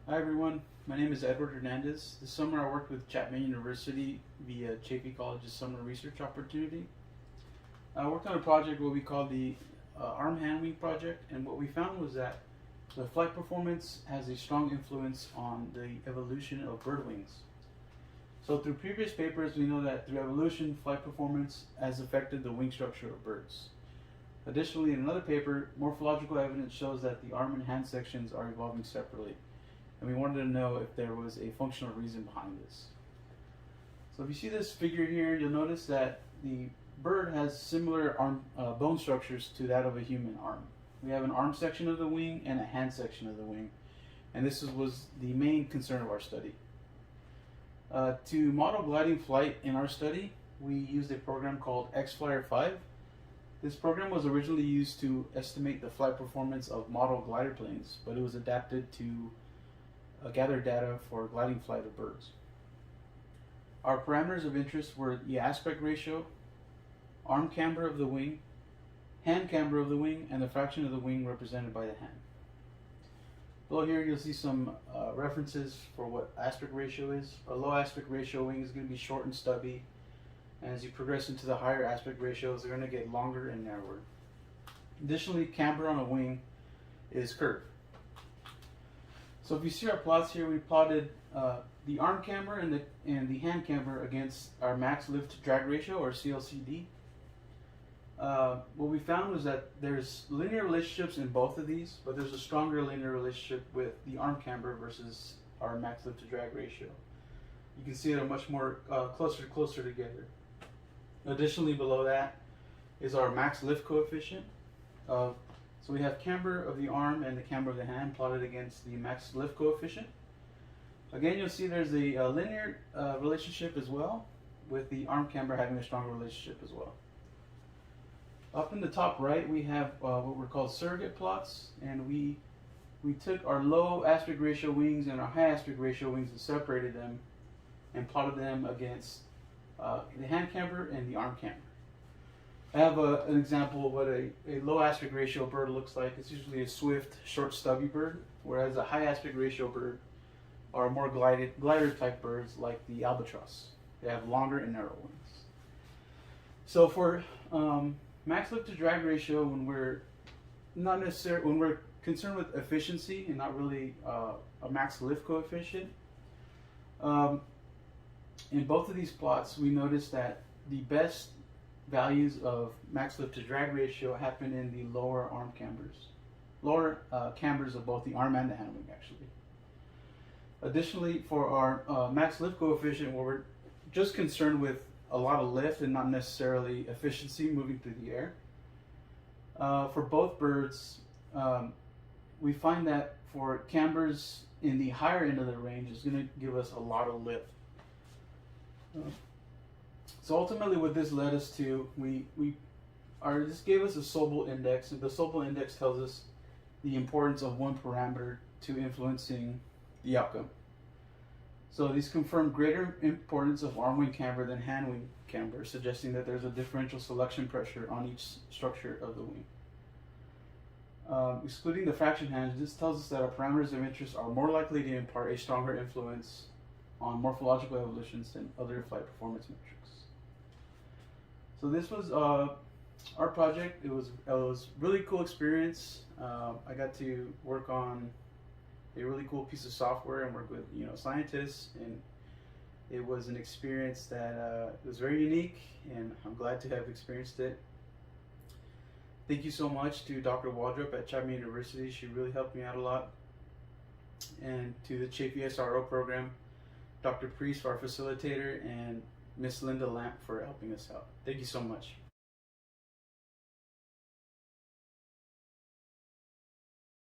Hi everyone, my name is Edward Hernandez. This summer I worked with Chapman University via Chaffey College's summer research opportunity. I worked on a project what we call the arm hand wing project, and what we found was that the flight performance has a strong influence on the evolution of bird wings. So through previous papers we know that through evolution flight performance has affected the wing structure of birds. Additionally, in another paper, morphological evidence shows that the arm and hand sections are evolving separately, and we wanted to know if there was a functional reason behind this. So if you see this figure here, you'll notice that the bird has similar bone structures to that of a human arm. We have an arm section of the wing and a hand section of the wing, and this was the main concern of our study. To model gliding flight in our study, we used a program called XFlyer 5. This program was originally used to estimate the flight performance of model glider planes, but it was adapted to gather data for gliding flight of birds. Our parameters of interest were the aspect ratio, arm camber of the wing, hand camber of the wing, and the fraction of the wing represented by the hand. Below here you'll see some references for what aspect ratio is. A low aspect ratio wing is going to be short and stubby, and as you progress into the higher aspect ratios, they're going to get longer and narrower. Additionally, camber on a wing is curved. So if you see our plots here, we plotted the arm camber and the hand camber against our max lift drag ratio, or CLCD. What we found was that there's linear relationships in both of these, but there's a stronger linear relationship with the arm camber versus our max lift to drag ratio. You can see it are much more closer together. Additionally, below that is our max lift coefficient. So we have camber of the arm and the camber of the hand plotted against the max lift coefficient. Again, you'll see there's a linear relationship as well, with the arm camber having a stronger relationship as well. Up in the top right, we have what were called surrogate plots, and we took our low aspect ratio wings and our high aspect ratio wings and separated them and plotted them against the hand camber and the arm camber. I have an example of what a low aspect ratio bird looks like. It's usually a swift, short, stubby bird, whereas a high aspect ratio bird are more glider type birds like the albatross. They have longer and narrow wings. So for max lift to drag ratio, when we're concerned with efficiency and not really a max lift coefficient, in both of these plots we noticed that the best values of max lift to drag ratio happen in the lower arm cambers, cambers of both the arm and the hand wing actually. Additionally, for our max lift coefficient, where we're just concerned with a lot of lift and not necessarily efficiency moving through the air, for both birds, we find that for cambers in the higher end of the range is going to give us a lot of lift. So ultimately what this led us to, this gave us a Sobel index, and the Sobel index tells us the importance of one parameter to influencing the outcome. So these confirm greater importance of arm wing camber than hand wing camber, suggesting that there's a differential selection pressure on each structure of the wing. Excluding the fraction hands, this tells us that our parameters of interest are more likely to impart a stronger influence on morphological evolutions than other flight performance metrics. So this was our project. It was a really cool experience. I got to work on a really cool piece of software and work with scientists, and it was an experience that was very unique, and I'm glad to have experienced it. Thank you so much to Dr. Waldrop at Chapman University. She really helped me out a lot. And to the Chaffey SRO program, Dr. Priest, our facilitator, and Miss Linda Lamp for helping us out. Thank you so much.